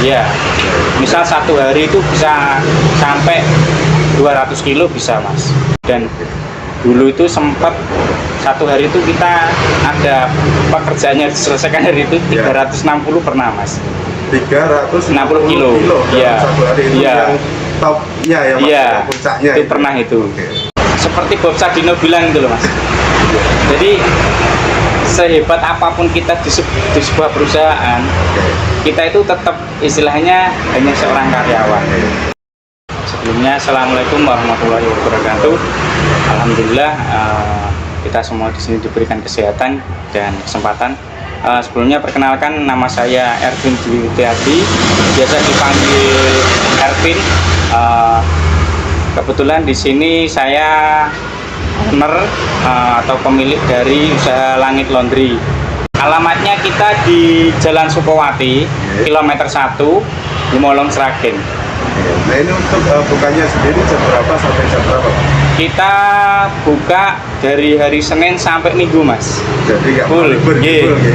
Ya, misal satu hari itu bisa sampai 200 kilo bisa mas. Dan dulu itu sempat satu hari itu kita ada pekerjaannya diselesaikan hari itu 360 pernah mas. 360 kilo. Iya. Satu hari itu yang topnya ya mas, iya, puncaknya itu pernah itu. Seperti Bob Sadino bilang gitu loh mas. Jadi sehebat apapun kita di sebuah perusahaan, kita itu tetap istilahnya hanya seorang karyawan. Sebelumnya, assalamualaikum warahmatullahi wabarakatuh. Alhamdulillah kita semua di sini diberikan kesehatan dan kesempatan. Sebelumnya perkenalkan, nama saya Erwin Dwi Widiati, biasa dipanggil Erwin. Kebetulan di sini saya owner atau pemilik dari usaha Langit Laundry. Alamatnya kita di Jalan Sukowati, kilometer 1, Gemolong, Sragen. Nah ini untuk bukanya sendiri jam berapa sampai jam berapa? Kita buka dari hari Senin sampai Minggu mas. Jadi nggak libur,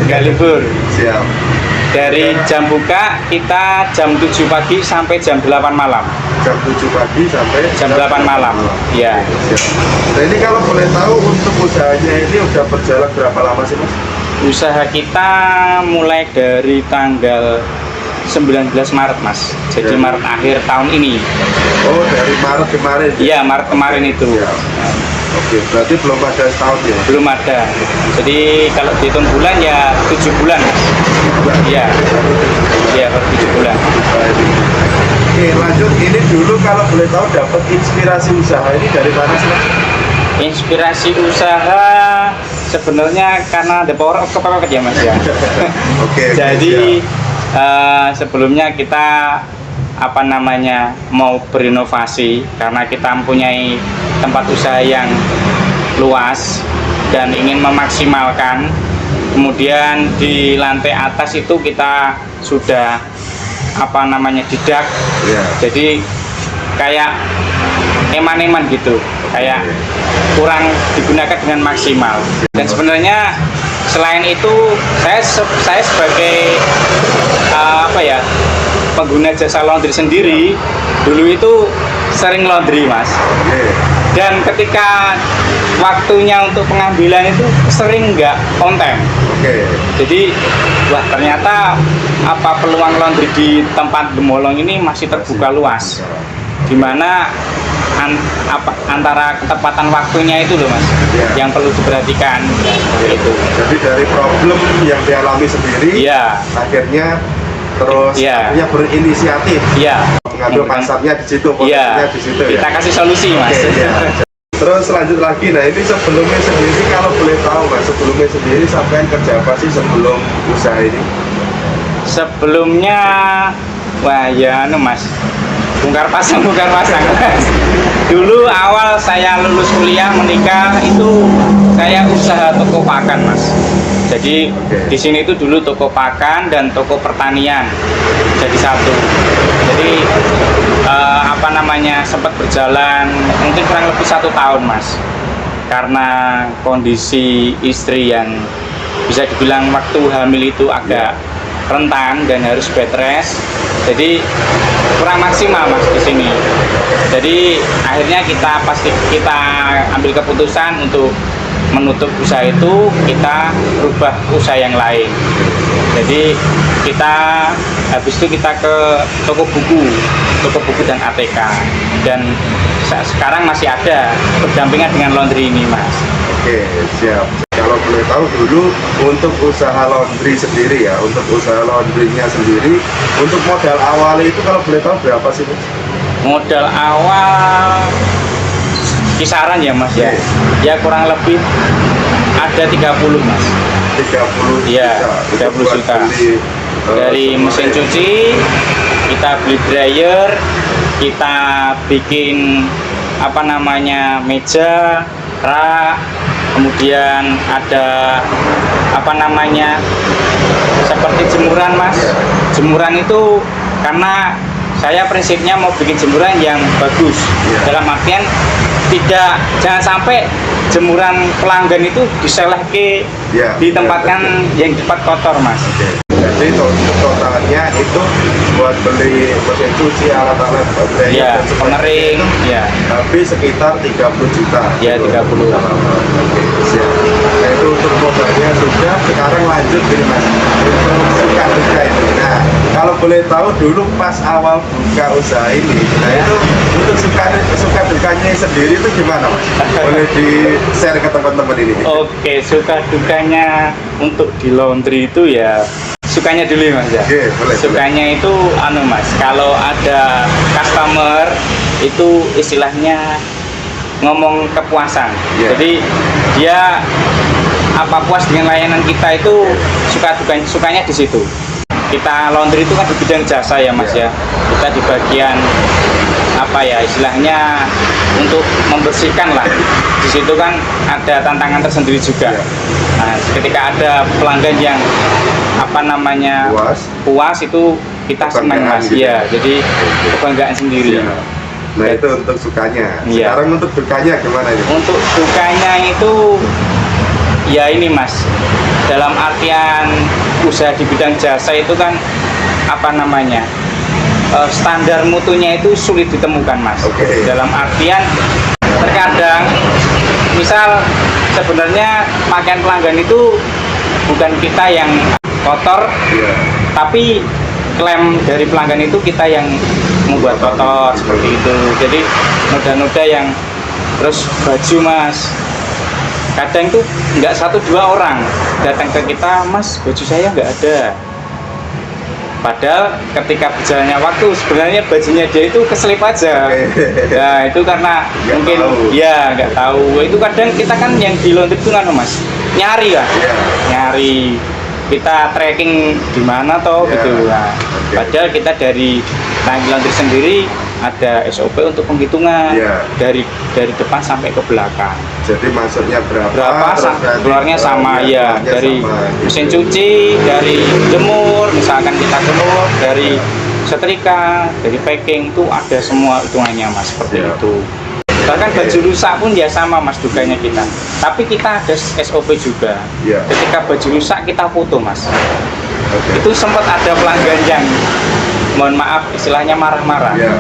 nggak libur. Siap. Dari jam buka kita jam 7 pagi sampai jam 8 malam. Jam 7 pagi sampai jam 8 malam. Ya. Nah ini kalau boleh tahu untuk usahanya ini udah berjalan berapa lama sih mas? Usaha kita mulai dari tanggal 19 Maret mas. Jadi Maret akhir tahun ini. Oh dari Maret kemarin? Iya Maret kemarin itu. Ya. Oke, berarti belum ada setahun ya? Belum ada. Jadi kalau dihitung bulan ya 7 bulan mas. Iya. Iya per 7 bulan. Oke lanjut, ini dulu kalau boleh tahu dapat inspirasi usaha ini dari mana sih mas? Inspirasi usaha sebenarnya karena the power of kepepet ya mas ya. Oke. Jadi sebelumnya kita mau berinovasi karena kita mempunyai tempat usaha yang luas dan ingin memaksimalkan. Kemudian di lantai atas itu kita sudah didak. Jadi kayak eman-eman gitu, kayak kurang digunakan dengan maksimal. Dan sebenarnya selain itu saya sebagai pengguna jasa laundry sendiri dulu itu sering laundry mas. Dan ketika waktunya untuk pengambilan itu sering nggak on time. Jadi wah ternyata peluang laundry di tempat Gemolong ini masih terbuka luas, dimana antara ketepatan waktunya itu loh mas yang perlu diperhatikan itu. Jadi dari problem yang dialami sendiri akhirnya terus berinisiatif mengambil pasarnya di situ, di situ kita kasih solusi mas. Terus lanjut lagi, nah ini sebelumnya sendiri kalau boleh tahu mas, sebelumnya sendiri sampai kerja apa sih sebelum usaha ini? Sebelumnya mas bongkar pasang mas. Dulu awal saya lulus kuliah menikah itu saya usaha toko pakan mas. Jadi di sini itu dulu toko pakan dan toko pertanian jadi satu. Jadi sempat berjalan mungkin kurang lebih 1 tahun mas. Karena kondisi istri yang bisa dibilang waktu hamil itu agak rentan dan harus bed rest, jadi kurang maksimal mas di sini. Jadi akhirnya kita ambil keputusan untuk menutup usaha itu, kita rubah usaha yang lain. Jadi habis itu kita ke toko buku dan ATK, dan sekarang masih ada berdampingan dengan laundry ini mas. Oke siap. Kalau boleh tahu dulu untuk usaha laundry sendiri ya, untuk usaha laundrynya sendiri, untuk modal awal itu kalau boleh tahu berapa sih mas? Modal awal kisaran ya mas ya kurang lebih ada 30 mas. 30 ya 30 juta dari mesin cuci, kita beli dryer, kita bikin meja, rak, kemudian ada seperti jemuran mas. Jemuran itu karena saya prinsipnya mau bikin jemuran yang bagus, dalam artian jangan sampai jemuran pelanggan itu diselehke ditempatkan yang di tempat kotor mas. Jadi totalnya itu buat beli mesin cuci, alat-alat baterai, Ya, dan sebagainya pengering, itu ya. habis sekitar 30 juta. Ya, 30. Oke, siap. Nah itu untuk mobilnya sudah. Sekarang lanjut nih Mas, untuk suka duka ini. Nah kalau boleh tahu dulu pas awal buka usaha ini, nah itu untuk suka dukanya sendiri itu gimana Mas? Boleh di share ke teman-teman ini? Oke, suka dukanya untuk di laundry itu ya sukanya dulu ya, Mas ya. Oke, boleh. Sukanya itu anu Mas, kalau ada customer itu istilahnya ngomong kepuasan. Iya. Jadi dia apa puas dengan layanan kita itu sukanya di situ. Kita laundry itu kan di bidang jasa ya Mas Iya. ya. Kita di bagian apa ya istilahnya untuk membersihkan lah. Di situ kan ada tantangan tersendiri juga. Iya. Nah, ketika ada pelanggan yang apa namanya puas itu kita senang Mas. Gitu. Iya, jadi kebanggaan sendiri. Iya. Nah itu untuk sukanya. Iya. Sekarang untuk dukanya gimana ini? Untuk dukanya itu ya ini Mas, dalam artian usaha di bidang jasa itu kan apa namanya standar mutunya itu sulit ditemukan Mas. Oke. Dalam artian terkadang misal sebenarnya pakaian pelanggan itu bukan kita yang kotor, Iya. tapi klaim dari pelanggan itu kita yang membuat kotor seperti itu. Jadi noda-noda yang terus baju Mas, kadang tuh nggak 1-2 orang datang ke kita, Mas baju saya nggak ada. Padahal ketika berjalannya waktu sebenarnya bajunya dia itu keselip aja. Nah itu karena Nggak mungkin tahu. ya nggak tahu. Itu kadang kita kan yang di laundry itu kan Mas nyari lah, Iya. nyari kita tracking di mana toh Iya. gitu. Nah, Oke. padahal kita dari Tangki Laundry sendiri ada SOP untuk penghitungan Iya. dari depan sampai ke belakang. Jadi masuknya berapa? Berapa nanti, keluarnya sama ya keluarnya dari sama, gitu. mesin cuci, dari jemur, misalkan kita jemur, dari setrika, dari packing itu ada semua hitungannya Mas seperti Siap. itu. Bahkan baju rusak pun ya sama Mas dukanya kita. Tapi kita ada SOP juga. Iya. Ketika baju rusak kita foto Mas. Oke. Itu sempat ada pelanggan yang mohon maaf istilahnya marah-marah. Iya.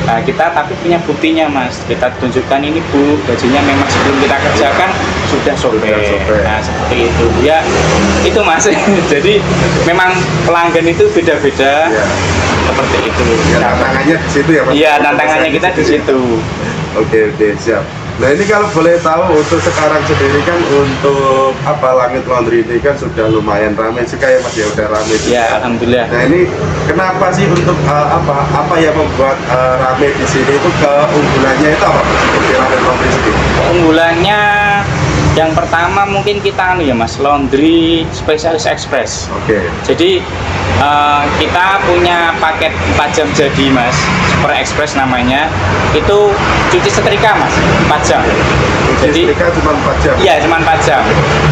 Nah kita tapi punya buktinya Mas, kita tunjukkan ini Bu, bajunya memang sebelum kita kerjakan sudah sobek. Sudah sobek. Nah seperti itu ya, itu Mas. Jadi memang pelanggan itu beda-beda Iya. seperti itu. Ya, tantangannya di situ ya Mas? Iya tantangannya kita di situ. Oke, siap. Nah ini kalau boleh tahu untuk sekarang sendiri kan untuk apa Langit Laundry ini kan sudah lumayan ramai sih kayak Mas ya, udah ramai juga. Ya alhamdulillah. Nah ini kenapa sih untuk apa yang membuat ramai di sini itu keunggulannya itu apa untuk Langit Laundry sendiri? Keunggulannya yang pertama mungkin kita ya Mas, laundry spesialis express. Oke. Jadi kita punya paket 4 jam jadi Mas, Super Express namanya. Itu cuci setrika Mas, 4 jam. Jadi Setrika cuma 4 jam? iya cuma 4 jam.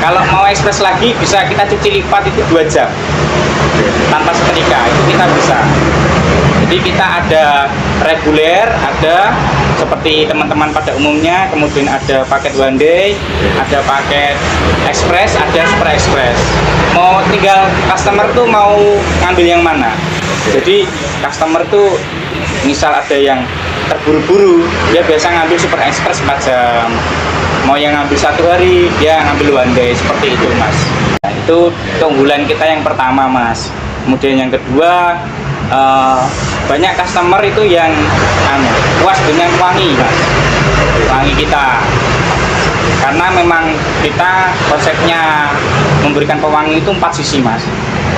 Kalau mau express lagi bisa kita cuci lipat itu 2 jam. Tanpa setrika itu kita bisa. Jadi kita ada reguler, ada seperti teman-teman pada umumnya, kemudian ada paket one day, ada paket express, ada super express. Mau tinggal customer tuh mau ngambil yang mana. Jadi customer tuh misal ada yang terburu-buru, dia biasa ngambil super express 4 jam. Mau yang ngambil 1 hari, dia ngambil one day, seperti itu Mas. Nah, itu keunggulan kita yang pertama Mas. Kemudian yang kedua, banyak customer itu yang puas dengan wangi Mas, wangi kita, karena memang kita konsepnya memberikan pewangi itu 4 sisi Mas.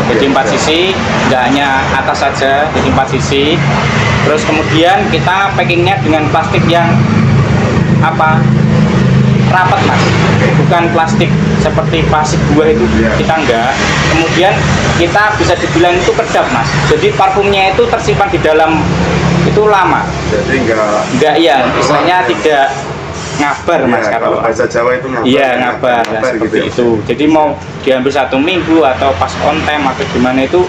Jadi 4 sisi, nggak hanya atas saja, jadi 4 sisi. Terus kemudian kita packingnya dengan plastik yang apa rapat Mas, bukan plastik seperti plastik buah itu, Iya. kita enggak. Kemudian kita bisa dibilang itu kedap Mas, jadi parfumnya itu tersimpan di dalam itu lama, Jadi enggak ya istilahnya tidak ngabar Mas. ya, kalau bahasa Jawa itu ngabar. Iya ngabar, nah, seperti ya. itu. Jadi mau diambil 1 minggu atau pas on time atau gimana itu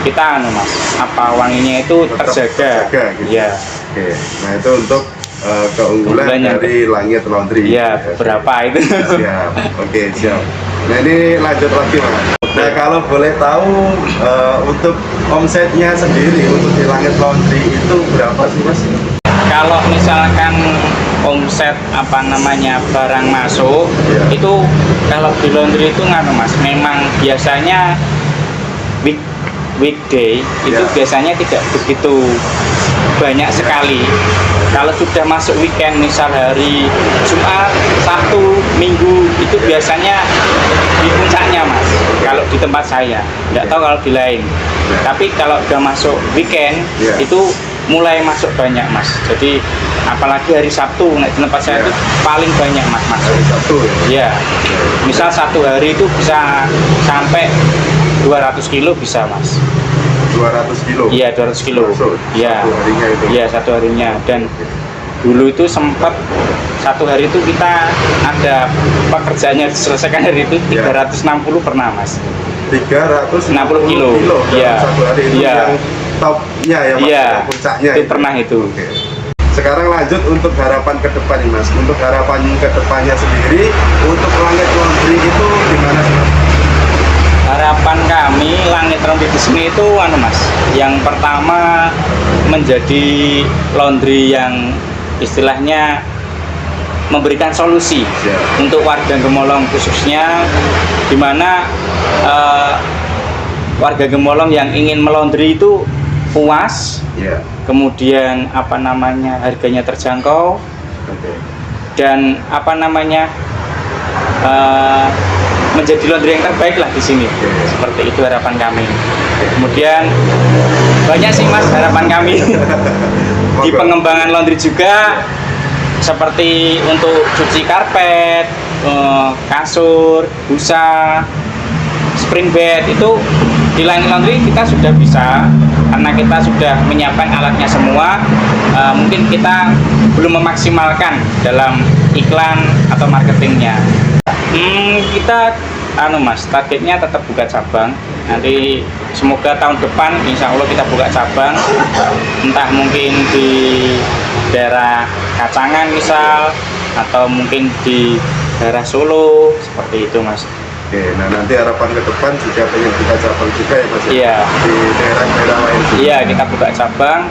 kita Mas, apa wanginya itu Tetap terjaga. gitu. Iya. Oke. Nah itu untuk keunggulan Keunggulan yang dari Langit Laundry. Iya, berapa itu? Siap. Oke, siap. Nah ini lanjut lagi Mas. Nah kalau boleh tahu untuk omsetnya sendiri untuk di Langit Laundry itu berapa sih Mas? Kalau misalkan omset barang masuk, itu kalau di laundry itu nggak Mas, memang biasanya weekday itu biasanya tidak begitu banyak sekali. Kalau sudah masuk weekend, misal hari Jumat, Sabtu, Minggu, itu biasanya di puncaknya Mas. Kalau di tempat saya, nggak tahu kalau di lain. Tapi kalau udah masuk weekend, itu mulai masuk banyak Mas. Jadi apalagi hari Sabtu, di tempat saya itu paling banyak Mas masuk. Hari Sabtu ya? Misal satu hari itu bisa sampai 200 kilo bisa Mas. 200 kilo? Iya 200 kilo. Iya. Satu harinya itu? Iya satu harinya. Dan dulu itu sempat satu hari itu kita ada pekerjaannya diselesaikan hari itu 360 pernah Mas. 360 kilo. Dalam satu hari itu yang topnya ya Mas, yang puncaknya itu pernah itu. Sekarang lanjut untuk harapan ke depan nih Mas. Untuk harapan ke depannya sendiri untuk Langit Laundry itu gimana sih Mas? Harapan kami Langit Laundry di sini itu Mas, yang pertama menjadi laundry yang istilahnya memberikan solusi untuk warga Gemolong khususnya, di mana warga Gemolong yang ingin melaundry itu puas, kemudian harganya terjangkau, dan menjadi laundry yang terbaik lah di sini. Seperti itu harapan kami. Kemudian banyak sih Mas harapan kami di pengembangan laundry juga, seperti untuk cuci karpet, kasur, busa, spring bed, itu di Langit Laundry kita sudah bisa karena kita sudah menyiapkan alatnya semua. Mungkin kita belum memaksimalkan dalam iklan atau marketingnya. Kita Mas, targetnya tetap buka cabang. Nanti semoga tahun depan insya Allah kita buka cabang, entah mungkin di daerah Kacangan misal, atau mungkin di daerah Solo, seperti itu Mas. Oke, nah nanti harapan ke depan juga pengen buka cabang juga ya Mas? Iya. Di daerah-daerah lain juga? Iya, kita buka cabang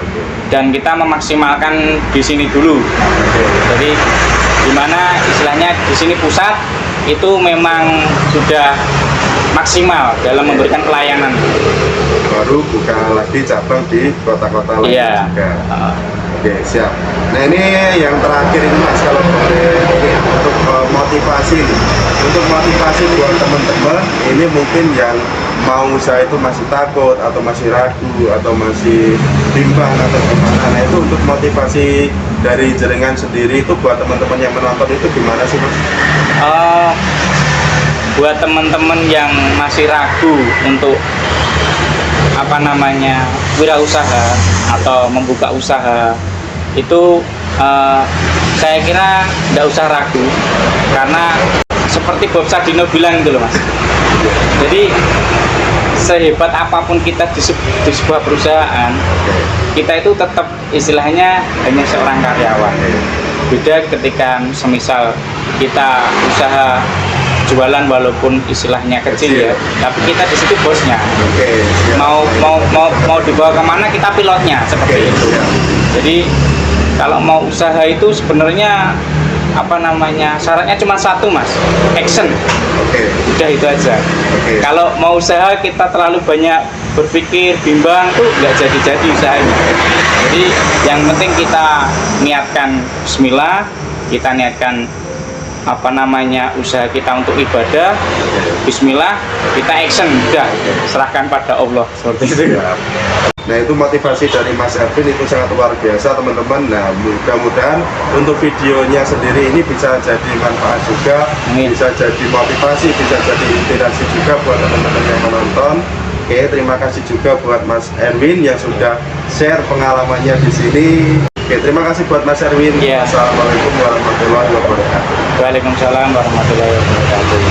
dan kita memaksimalkan di sini dulu. Jadi dimana istilahnya di sini pusat itu memang sudah maksimal dalam memberikan pelayanan. Baru buka lagi cabang di kota-kota lain juga. Oke, siap. Nah ini yang terakhir ini Mas, kalau boleh untuk motivasi nih. Untuk motivasi buat teman-teman ini mungkin yang mau usaha itu masih takut atau masih ragu atau masih bimbang atau gimana. Nah itu untuk motivasi dari Jerengan sendiri itu buat teman-teman yang menonton itu gimana sih Mas? Buat teman-teman yang masih ragu untuk wirausaha atau membuka usaha itu, saya kira nggak usah ragu, karena seperti Bob Sadino bilang gitu loh Mas. Jadi sehebat apapun kita di sebuah perusahaan, kita itu tetap istilahnya hanya seorang karyawan. Beda ketika semisal kita usaha jualan walaupun istilahnya kecil ya, tapi kita di situ bosnya. Mau dibawa kemana kita pilotnya, seperti itu. Jadi kalau mau usaha itu sebenarnya syaratnya cuma satu Mas, action. Udah itu aja. Kalau mau usaha kita terlalu banyak berpikir, bimbang tuh nggak jadi usahanya. Jadi yang penting kita niatkan Bismillah, kita niatkan usaha kita untuk ibadah, Bismillah, kita action, udah serahkan pada Allah, seperti itu. Nah itu motivasi dari Mas Erwin itu sangat luar biasa teman-teman. Nah mudah-mudahan untuk videonya sendiri ini bisa jadi manfaat juga, bisa jadi motivasi, bisa jadi inspirasi juga buat teman-teman yang menonton. Oke, terima kasih juga buat Mas Erwin yang sudah share pengalamannya di sini. Oke, terima kasih buat Mas Erwin. Assalamualaikum warahmatullahi wabarakatuh. Waalaikumsalam warahmatullahi wabarakatuh.